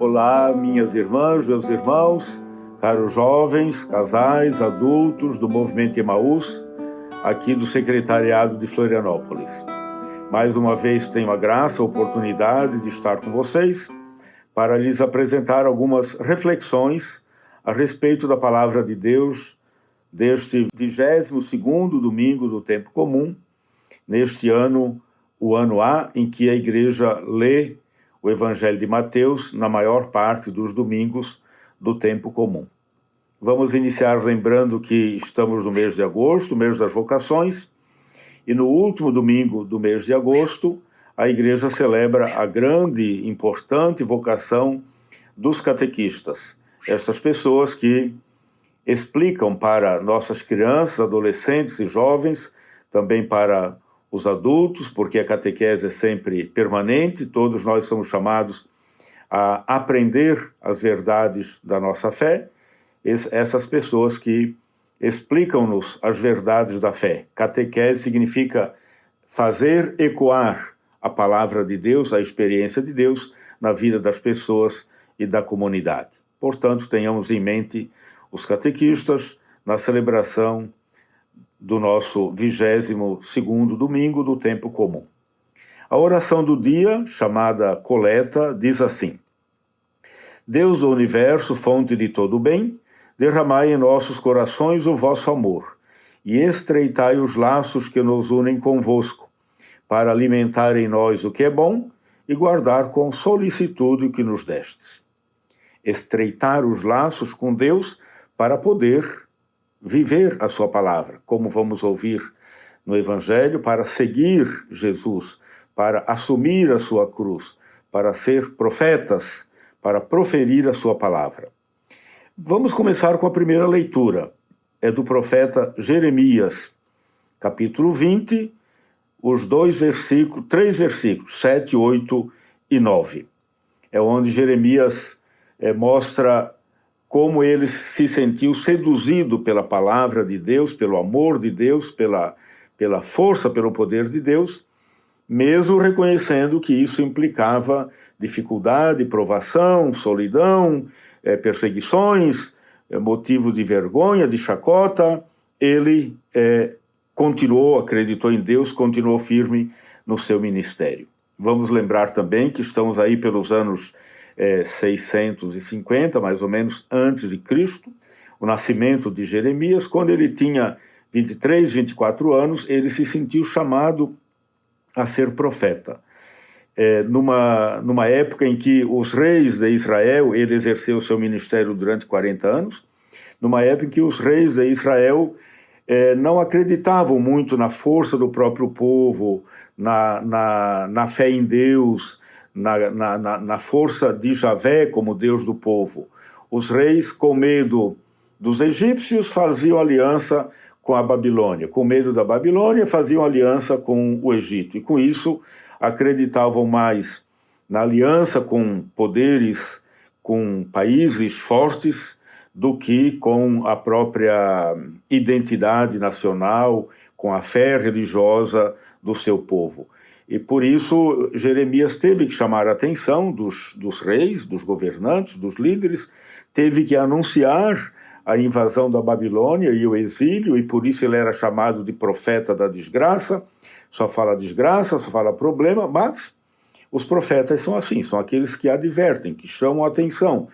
Olá, minhas irmãs, meus irmãos, caros jovens, casais, adultos do Movimento Emaús, aqui do Secretariado de Florianópolis. Mais uma vez tenho a graça, a oportunidade de estar com vocês para lhes apresentar algumas reflexões a respeito da Palavra de Deus deste 22º domingo do Tempo Comum, neste ano, o ano A, em que a Igreja lê o Evangelho de Mateus na maior parte dos domingos do Tempo Comum. Vamos iniciar lembrando que estamos no mês de agosto, mês das vocações, e no último domingo do mês de agosto, a Igreja celebra a grande e importante vocação dos catequistas. Estas pessoas que explicam para nossas crianças, adolescentes e jovens, também para os adultos, porque a catequese é sempre permanente, todos nós somos chamados a aprender as verdades da nossa fé, essas pessoas que explicam-nos as verdades da fé. Catequese significa fazer ecoar a palavra de Deus, a experiência de Deus na vida das pessoas e da comunidade. Portanto, tenhamos em mente os catequistas na celebração do nosso 22º domingo do Tempo Comum. A oração do dia, chamada coleta, diz assim: Deus do universo, fonte de todo o bem, derramai em nossos corações o vosso amor, e estreitai os laços que nos unem convosco, para alimentar em nós o que é bom e guardar com solicitude o que nos destes. Estreitar os laços com Deus para poder viver a sua palavra, como vamos ouvir no Evangelho, para seguir Jesus, para assumir a sua cruz, para ser profetas, para proferir a sua palavra. Vamos começar com a primeira leitura. É do profeta Jeremias, capítulo 20, os três versículos, 7, 8 e 9. É onde Jeremias mostra como ele se sentiu seduzido pela palavra de Deus, pelo amor de Deus, pela força, pelo poder de Deus, mesmo reconhecendo que isso implicava dificuldade, provação, solidão, perseguições, motivo de vergonha, de chacota. Ele continuou, acreditou em Deus, continuou firme no seu ministério. Vamos lembrar também que estamos aí pelos anos 650, mais ou menos, antes de Cristo, o nascimento de Jeremias. Quando ele tinha 23, 24 anos, ele se sentiu chamado a ser profeta. Numa época em que os reis de Israel, ele exerceu seu ministério durante 40 anos, numa época em que os reis de Israel não acreditavam muito na força do próprio povo, na fé em Deus, na força de Javé como Deus do povo. Os reis, com medo dos egípcios, faziam aliança com a Babilônia. Com medo da Babilônia, faziam aliança com o Egito. E com isso, acreditavam mais na aliança com poderes, com países fortes, do que com a própria identidade nacional, com a fé religiosa do seu povo. E por isso Jeremias teve que chamar a atenção dos reis, dos governantes, dos líderes, teve que anunciar a invasão da Babilônia e o exílio, e por isso ele era chamado de profeta da desgraça. Só fala desgraça, só fala problema, mas os profetas são assim, são aqueles que advertem, que chamam a atenção.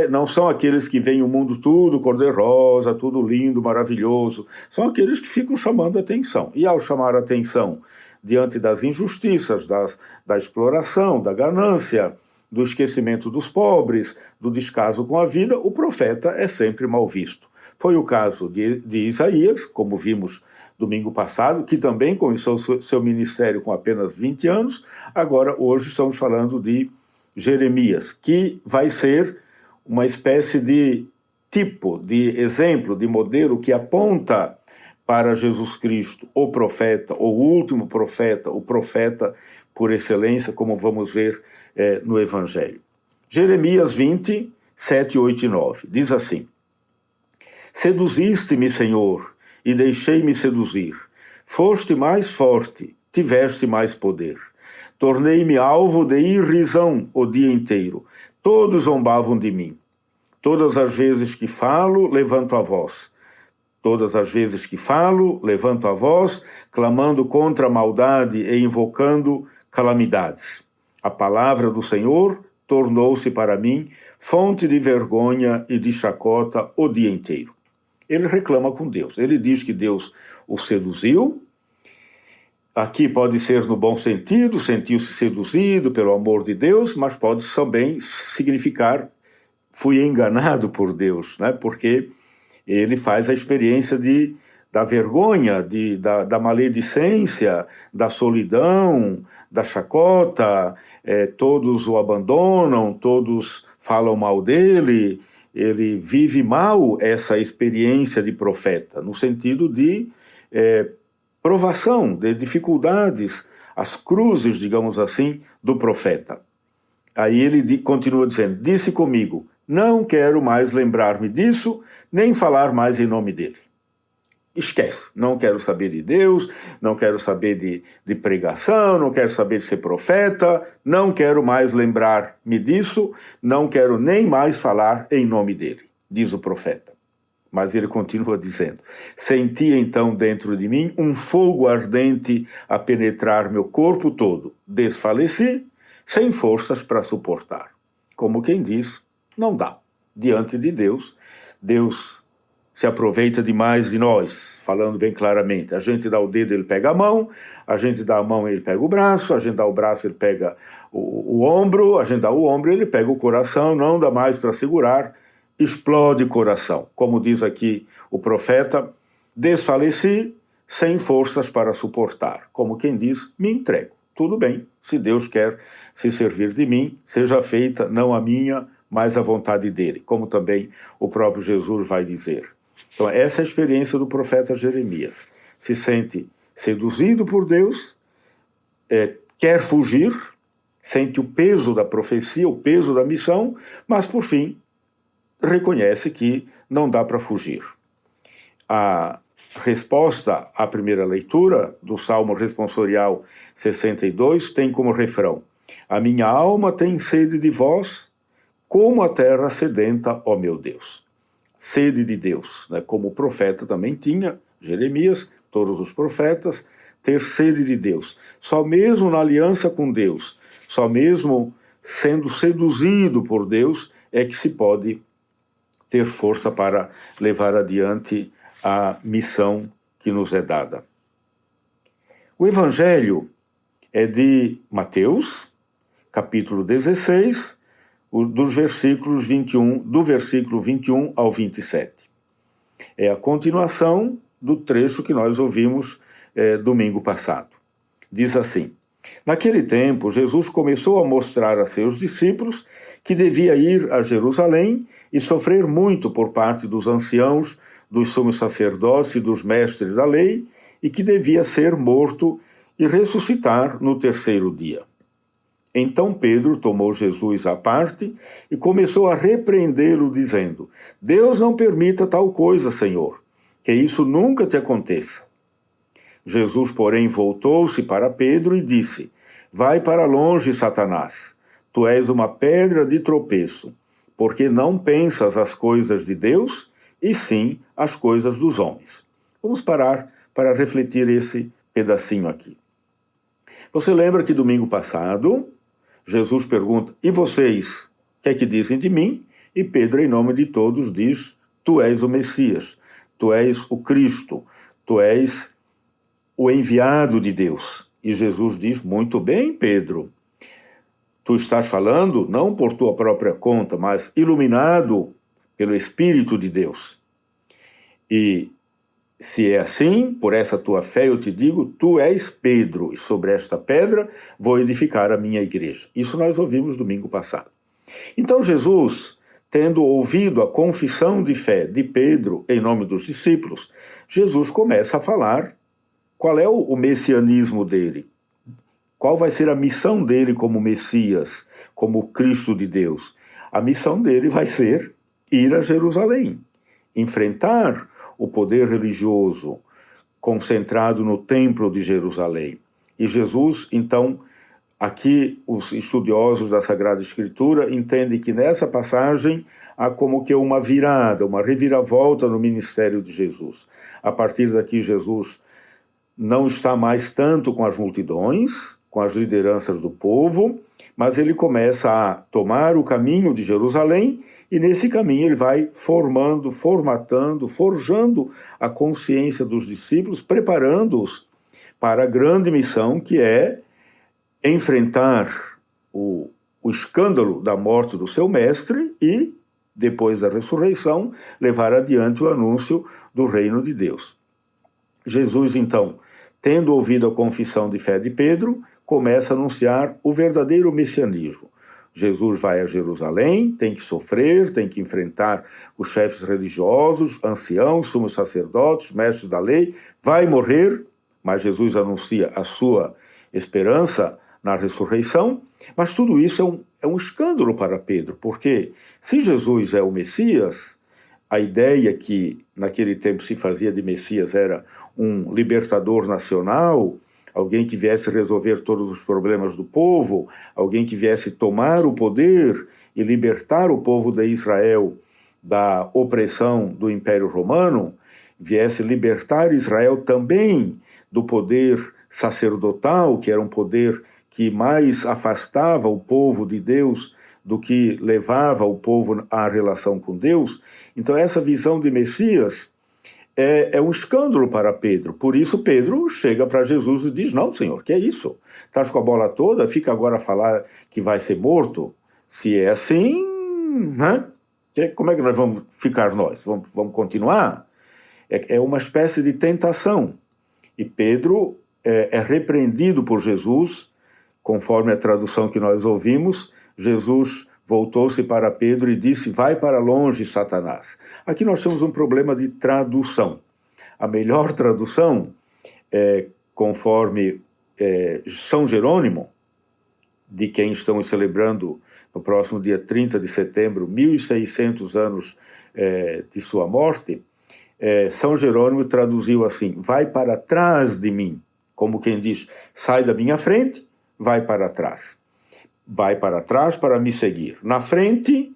Não são aqueles que veem o mundo tudo cor-de-rosa, tudo lindo, maravilhoso. São aqueles que ficam chamando a atenção. E ao chamar a atenção diante das injustiças, da exploração, da ganância, do esquecimento dos pobres, do descaso com a vida, o profeta é sempre mal visto. Foi o caso de Isaías, como vimos domingo passado, que também começou seu ministério com apenas 20 anos. Agora, hoje, estamos falando de Jeremias, que vai ser uma espécie de tipo, de exemplo, de modelo que aponta para Jesus Cristo, o profeta, o último profeta, o profeta por excelência, como vamos ver no Evangelho. Jeremias 20, 7, 8 e 9, diz assim: Seduziste-me, Senhor, e deixei-me seduzir. Foste mais forte, tiveste mais poder. Tornei-me alvo de irrisão o dia inteiro. Todos zombavam de mim. Todas as vezes que falo, levanto a voz. Todas as vezes que falo, levanto a voz, clamando contra a maldade e invocando calamidades. A palavra do Senhor tornou-se para mim fonte de vergonha e de chacota o dia inteiro. Ele reclama com Deus. Ele diz que Deus o seduziu. Aqui pode ser no bom sentido, sentiu-se seduzido pelo amor de Deus, mas pode também significar fui enganado por Deus, né? Porque ele faz a experiência da vergonha, da maledicência, da solidão, da chacota, todos o abandonam, todos falam mal dele, ele vive mal essa experiência de profeta, no sentido de provação, de dificuldades, as cruzes, digamos assim, do profeta. Aí ele continua dizendo, disse comigo, não quero mais lembrar-me disso, nem falar mais em nome dele. Esquece, não quero saber de Deus, não quero saber de pregação, não quero saber de ser profeta, não quero mais lembrar-me disso, não quero nem mais falar em nome dele, diz o profeta. Mas ele continua dizendo, senti então dentro de mim um fogo ardente a penetrar meu corpo todo, desfaleci, sem forças para suportar. Como quem diz, não dá. Diante de Deus, Deus se aproveita demais de nós, falando bem claramente. A gente dá o dedo, ele pega a mão, a gente dá a mão, ele pega o braço, a gente dá o braço, ele pega o ombro, a gente dá o ombro, ele pega o coração, não dá mais para segurar, explode o coração. Como diz aqui o profeta, desfaleci sem forças para suportar. Como quem diz, me entrego. Tudo bem, se Deus quer se servir de mim, seja feita não a minha, mas a vontade dele, como também o próprio Jesus vai dizer. Então, essa é a experiência do profeta Jeremias. Se sente seduzido por Deus, quer fugir, sente o peso da profecia, o peso da missão, mas, por fim, reconhece que não dá para fugir. A resposta à primeira leitura do Salmo Responsorial 62 tem como refrão: a minha alma tem sede de vós, como a terra sedenta, ó meu Deus. Sede de Deus, né? Como o profeta também tinha, Jeremias, todos os profetas, ter sede de Deus. Só mesmo na aliança com Deus, só mesmo sendo seduzido por Deus, é que se pode ter força para levar adiante a missão que nos é dada. O Evangelho é de Mateus, capítulo 16, do versículo 21 ao 27. É a continuação do trecho que nós ouvimos domingo passado. Diz assim, naquele tempo, Jesus começou a mostrar a seus discípulos que devia ir a Jerusalém e sofrer muito por parte dos anciãos, dos sumos sacerdotes e dos mestres da lei, e que devia ser morto e ressuscitar no terceiro dia. Então Pedro tomou Jesus à parte e começou a repreendê-lo, dizendo, Deus não permita tal coisa, Senhor, que isso nunca te aconteça. Jesus, porém, voltou-se para Pedro e disse, vai para longe, Satanás, tu és uma pedra de tropeço, porque não pensas as coisas de Deus, e sim as coisas dos homens. Vamos parar para refletir esse pedacinho aqui. Você lembra que domingo passado, Jesus pergunta, e vocês, o que é que dizem de mim? E Pedro, em nome de todos, diz, tu és o Messias, tu és o Cristo, tu és o enviado de Deus. E Jesus diz, muito bem, Pedro, tu estás falando não por tua própria conta, mas iluminado pelo Espírito de Deus. E se é assim, por essa tua fé eu te digo, tu és Pedro, e sobre esta pedra vou edificar a minha igreja. Isso nós ouvimos domingo passado. Então Jesus, tendo ouvido a confissão de fé de Pedro em nome dos discípulos, Jesus começa a falar qual é o messianismo dele, qual vai ser a missão dele como Messias, como Cristo de Deus. A missão dele vai ser ir a Jerusalém, enfrentar o poder religioso concentrado no templo de Jerusalém. E Jesus, então, Aqui, os estudiosos da Sagrada Escritura entendem que nessa passagem há como que uma virada, uma reviravolta no ministério de Jesus. A partir daqui, Jesus não está mais tanto com as multidões, com as lideranças do povo, mas ele começa a tomar o caminho de Jerusalém e nesse caminho ele vai formando, formatando, forjando a consciência dos discípulos, preparando-os para a grande missão que é enfrentar o escândalo da morte do seu mestre e, depois da ressurreição, levar adiante o anúncio do reino de Deus. Jesus, então, tendo ouvido a confissão de fé de Pedro, começa a anunciar o verdadeiro messianismo. Jesus vai a Jerusalém, tem que sofrer, tem que enfrentar os chefes religiosos, anciãos, sumos sacerdotes, mestres da lei, vai morrer, mas Jesus anuncia a sua esperança na ressurreição, mas tudo isso é um escândalo para Pedro, porque se Jesus é o Messias, a ideia que naquele tempo se fazia de Messias era um libertador nacional, alguém que viesse resolver todos os problemas do povo, alguém que viesse tomar o poder e libertar o povo de Israel da opressão do Império Romano, viesse libertar Israel também do poder sacerdotal, que era um poder que mais afastava o povo de Deus do que levava o povo à relação com Deus. Então essa visão de Messias é um escândalo para Pedro. Por isso Pedro chega para Jesus e diz, não, Senhor, que é isso? Estás com a bola toda? Fica agora a falar que vai ser morto? Se é assim, né? Como é que nós vamos ficar nós? Vamos continuar? É uma espécie de tentação. E Pedro é repreendido por Jesus, conforme a tradução que nós ouvimos. Jesus voltou-se para Pedro e disse, vai para longe, Satanás. Aqui nós temos um problema de tradução. A melhor tradução, conforme São Jerônimo, de quem estamos celebrando no próximo dia 30 de setembro, 1600 anos de sua morte, São Jerônimo traduziu assim, vai para trás de mim, como quem diz, sai da minha frente, vai para trás. Vai para trás para me seguir. Na frente,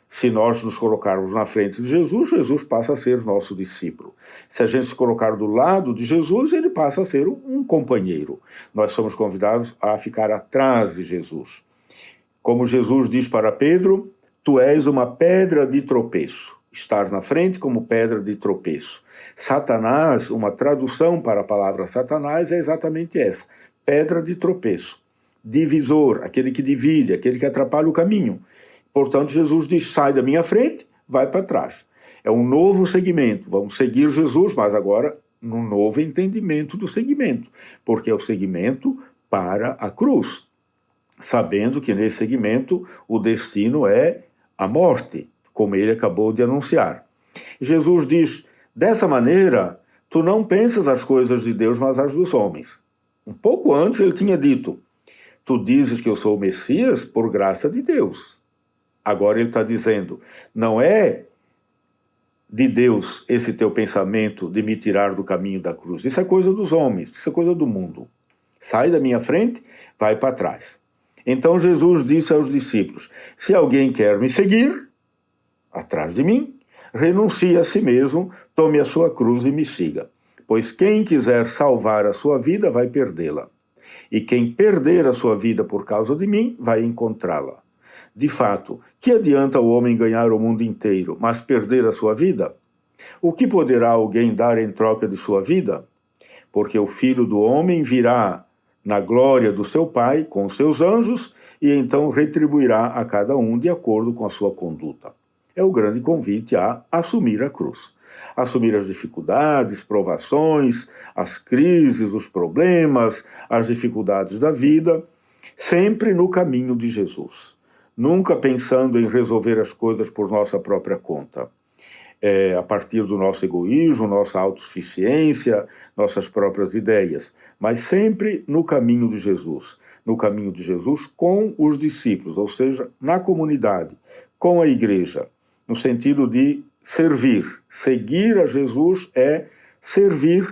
se nós nos colocarmos na frente de Jesus, Jesus passa a ser nosso discípulo. Se a gente se colocar do lado de Jesus, ele passa a ser um companheiro. Nós somos convidados a ficar atrás de Jesus. Como Jesus diz para Pedro, tu és uma pedra de tropeço. Estar na frente como pedra de tropeço. Satanás, uma tradução para a palavra Satanás é exatamente essa, pedra de tropeço. Divisor, aquele que divide, aquele que atrapalha o caminho. Portanto, Jesus diz, sai da minha frente, vai para trás. É um novo segmento, vamos seguir Jesus, mas agora num novo entendimento do segmento, porque é o segmento para a cruz, sabendo que nesse segmento o destino é a morte, como ele acabou de anunciar. Jesus diz, dessa maneira, tu não pensas as coisas de Deus, mas as dos homens. Um pouco antes ele tinha dito, tu dizes que eu sou o Messias por graça de Deus. Agora ele está dizendo, não é de Deus esse teu pensamento de me tirar do caminho da cruz. Isso é coisa dos homens, isso é coisa do mundo. Sai da minha frente, vai para trás. Então Jesus disse aos discípulos, se alguém quer me seguir, atrás de mim, renuncie a si mesmo, tome a sua cruz e me siga. Pois quem quiser salvar a sua vida vai perdê-la. E quem perder a sua vida por causa de mim, vai encontrá-la. De fato, que adianta o homem ganhar o mundo inteiro, mas perder a sua vida? O que poderá alguém dar em troca de sua vida? Porque o Filho do Homem virá na glória do seu Pai, com os seus anjos, e então retribuirá a cada um de acordo com a sua conduta. É o grande convite a assumir a cruz. Assumir as dificuldades, provações, as crises, os problemas, as dificuldades da vida, sempre no caminho de Jesus. Nunca pensando em resolver as coisas por nossa própria conta. A partir do nosso egoísmo, nossa autossuficiência, nossas próprias ideias, mas sempre no caminho de Jesus. No caminho de Jesus com os discípulos, ou seja, na comunidade, com a igreja, no sentido de servir. Seguir a Jesus é servir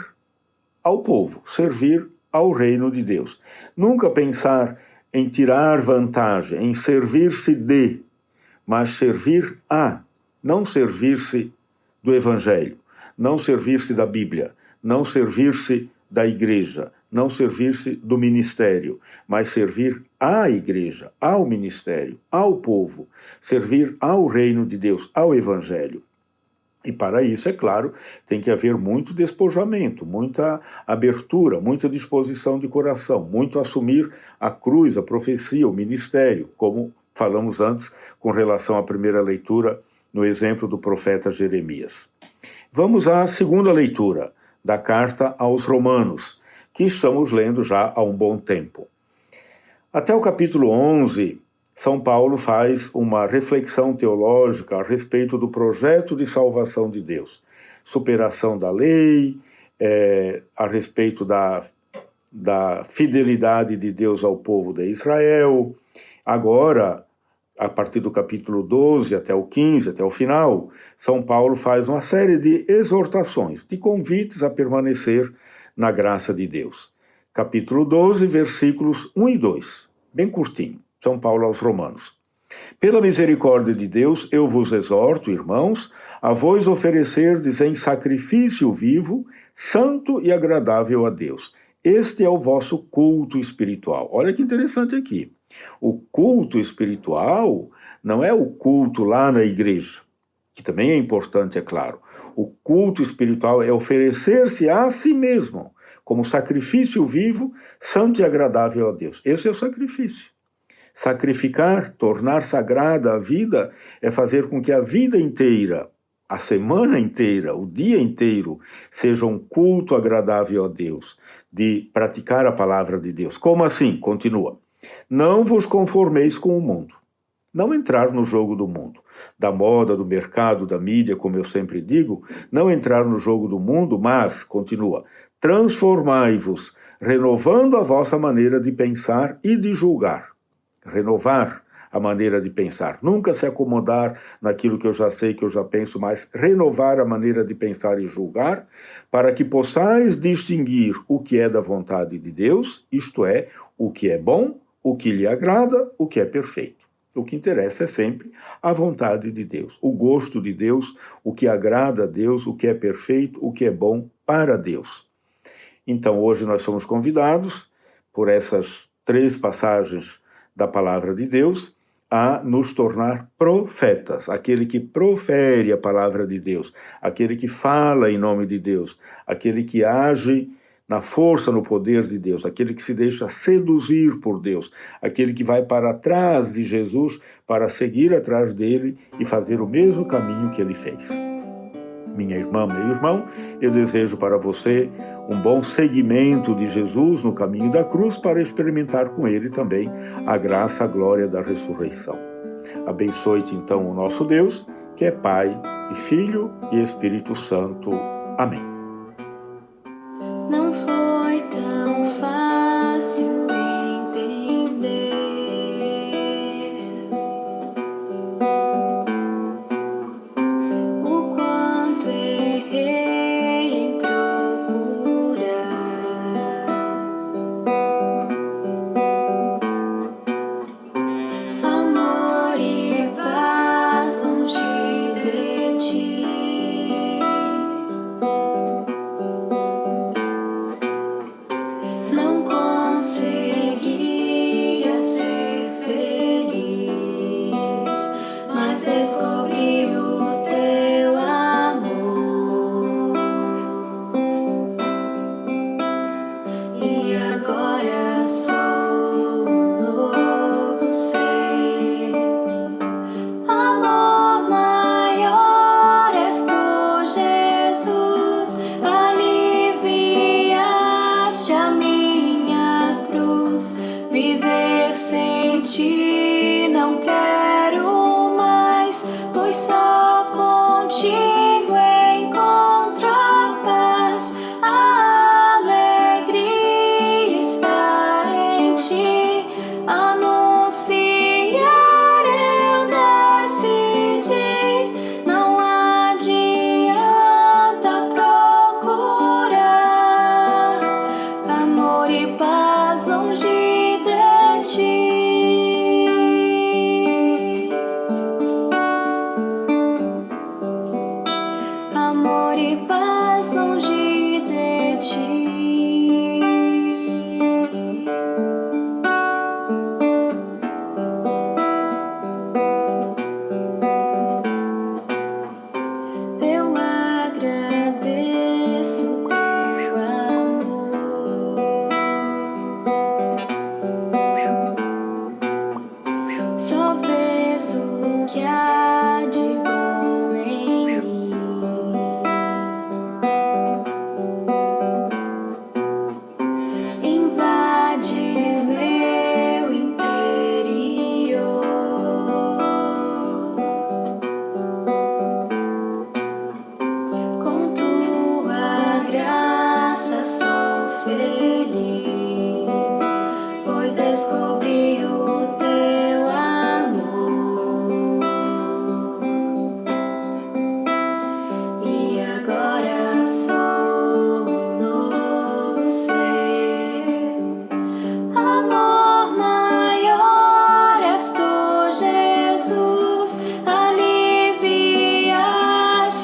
ao povo, servir ao reino de Deus. Nunca pensar em tirar vantagem, em servir-se de, mas servir a, não servir-se do Evangelho, não servir-se da Bíblia, não servir-se da igreja, não servir-se do ministério, mas servir à igreja, ao ministério, ao povo, servir ao reino de Deus, ao Evangelho. E para isso, é claro, tem que haver muito despojamento, muita abertura, muita disposição de coração, muito assumir a cruz, a profecia, o ministério, como falamos antes com relação à primeira leitura, no exemplo do profeta Jeremias. Vamos à segunda leitura da carta aos Romanos, que estamos lendo já há um bom tempo. Até o capítulo 11, São Paulo faz uma reflexão teológica a respeito do projeto de salvação de Deus. Superação da lei, a respeito da fidelidade de Deus ao povo de Israel. Agora, a partir do capítulo 12 até o 15, até o final, São Paulo faz uma série de exortações, de convites a permanecer na graça de Deus. Capítulo 12, versículos 1 e 2, bem curtinho, São Paulo aos Romanos. Pela misericórdia de Deus, eu vos exorto, irmãos, a vos oferecerdes em sacrifício vivo, santo e agradável a Deus. Este é o vosso culto espiritual. Olha que interessante aqui. O culto espiritual não é o culto lá na igreja, que também é importante, é claro. O culto espiritual é oferecer-se a si mesmo como sacrifício vivo, santo e agradável a Deus. Esse é o sacrifício. Sacrificar, tornar sagrada a vida, é fazer com que a vida inteira, a semana inteira, o dia inteiro, seja um culto agradável a Deus, de praticar a palavra de Deus. Como assim? Continua. Não vos conformeis com o mundo. Não entrar no jogo do mundo, da moda, do mercado, da mídia, como eu sempre digo, não entrar no jogo do mundo, mas, continua, transformai-vos, renovando a vossa maneira de pensar e de julgar. Renovar a maneira de pensar, nunca se acomodar naquilo que eu já sei, que eu já penso, mas renovar a maneira de pensar e julgar, para que possais distinguir o que é da vontade de Deus, isto é, o que é bom, o que lhe agrada, o que é perfeito. O que interessa é sempre a vontade de Deus, o gosto de Deus, o que agrada a Deus, o que é perfeito, o que é bom para Deus. Então, hoje nós somos convidados, por essas 3 passagens da palavra de Deus, a nos tornar profetas, aquele que profere a palavra de Deus, aquele que fala em nome de Deus, aquele que age na força, no poder de Deus, aquele que se deixa seduzir por Deus, aquele que vai para trás de Jesus para seguir atrás dele e fazer o mesmo caminho que ele fez. Minha irmã, meu irmão, eu desejo para você um bom seguimento de Jesus no caminho da cruz para experimentar com ele também a graça, a glória da ressurreição. Abençoe-te então o nosso Deus, que é Pai e Filho e Espírito Santo. Amém. Não foi tão fácil entender o quanto errei em procurar amor e paz longe de ti. Não conseguia ser feliz, mas descobri o teu amor. E agora sou um novo ser. Amor maior és tu, Jesus, aliviaste a minha cruz. Viver sem ti não quero mais, pois só contigo encontro a paz. A alegria está em ti, anunciar eu decidi. Não adianta procurar amor e paz longe de ti. feliz, pois descobri o teu amor. E agora sou um novo ser. Amor maior és tu, Jesus, aliviaste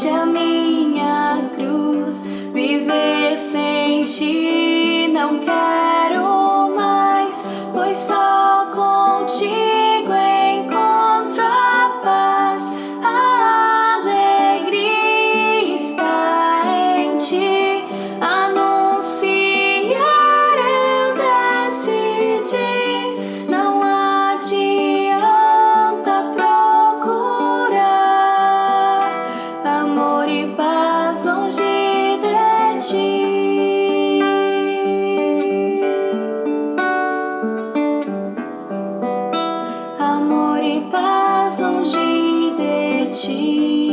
a minha cruz. Viver sem ti não quero mais, pois só contigo encontro a paz. A alegria está em ti. Anunciar eu decidi, não adianta procurar amor e paz longe de ti. Amor e paz longe de ti.